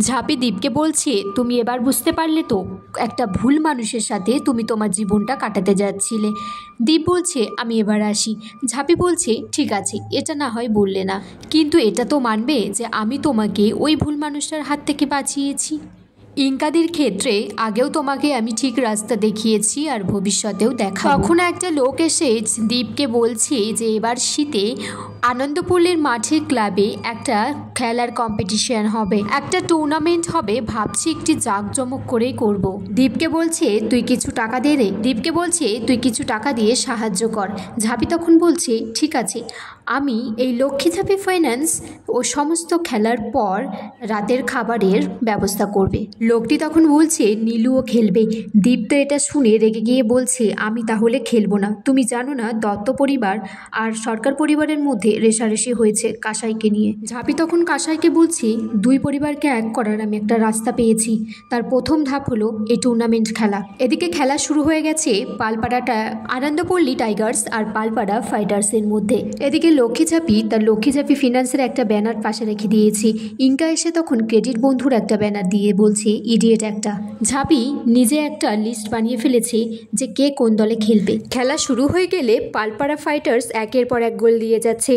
ঝাঁপি দীপকে বলছে, তুমি এবার বুঝতে পারলে তো একটা ভুল মানুষের সাথে তুমি তোমার জীবনটা কাটাতে যাচ্ছিলে। দীপ বলছে, আমি এবার আসি। ঝাঁপি বলছে, ঠিক আছে, এটা না হয় বললে না, কিন্তু এটা তো মানবে যে আমি তোমাকে ওই ভুল মানুষটার হাত থেকে বাঁচিয়েছি। ইনকাদের ক্ষেত্রে আগেও তোমাকে আমি ঠিক রাস্তা দেখিয়েছি আর ভবিষ্যতেও দেখাবো। তখন একটা লোক এসে দীপকে বলছে যে এবার শীতে আনন্দপল্লীর মাঠের ক্লাবে একটা খেলার কম্পিটিশন হবে, একটা টুর্নামেন্ট হবে, ভাবছি একটি জাঁকজমক করেই করব। দীপকে বলছে, তুই কিছু টাকা দে রে। দীপকে বলছে, তুই কিছু টাকা দিয়ে সাহায্য কর। ঝাঁপি তখন বলছে, ঠিক আছে, আমি এই লক্ষ্মী ঝাঁপি ফাইন্যান্স ও সমস্ত খেলার পর রাতের খাবারের ব্যবস্থা করবে। লোকটি তখন বলছে, নীলুও খেলবে। দীপ তো এটা শুনে রেগে গিয়ে বলছে, আমি তাহলে খেলবো না। তুমি জানো না দত্ত পরিবার আর সরকার পরিবারের মধ্যে রেষারেষি হয়েছে কাসাইকে নিয়ে। ঝাঁপি তখন কাসাইকে বলছে, দুই পরিবারকে এক করার আমি একটা রাস্তা পেয়েছি। তার প্রথম ধাপ হলো এই টুর্নামেন্ট খেলা। এদিকে খেলা শুরু হয়ে গেছে পালপাড়াটা আনন্দপল্লী টাইগার্স আর পালপাড়া ফাইটার্সের মধ্যে। এদিকে লক্ষ্মী ঝাঁপি তার লক্ষ্মী ঝাঁপি ফিনান্সের একটা ব্যানার পাশে রেখে দিয়েছে। ইনকা এসে তখন ক্রেডিট বন্ধুর একটা ব্যানার দিয়ে বলছে, ইডিয়েট একটা। ঝাঁপি নিজে একটা লিস্ট বানিয়ে ফেলেছে যে কে কোন দলে খেলবে। খেলা শুরু হয়ে গেলে পালপাড়া ফাইটার্স একের পর এক গোল দিয়ে যাচ্ছে।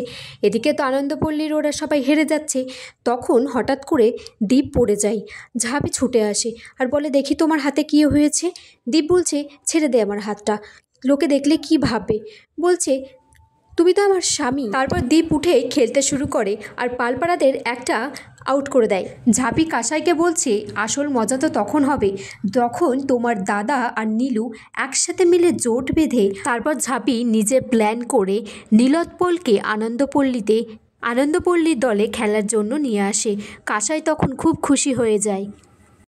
এদিকে তো আনন্দপল্লীর ওরা সবাই হেরে যাচ্ছে। তখন হঠাৎ করে দীপ পড়ে যায়। ঝাঁপি ছুটে আসে আর বলে, দেখি তোমার হাতে কী হয়েছে। দীপ বলছে, ছেড়ে দে আমার হাতটা, লোকে দেখলে কি ভাববে। বলছে, তুমি তো আমার স্বামী। তারপর দীপ উঠে খেলতে শুরু করে আর পালপাড়াদের একটা আউট করে দেয়। ঝাঁপি কাসাইকে বলছে, আসল মজা তো তখন হবে যখন তোমার দাদা আর নীলু একসাথে মিলে জোট বেঁধে তারপর ঝাঁপি নিজে প্ল্যান করে নীলোৎপলকে আনন্দপল্লীর দলে খেলার জন্য নিয়ে আসে। কাসাই তখন খুব খুশি হয়ে যায়।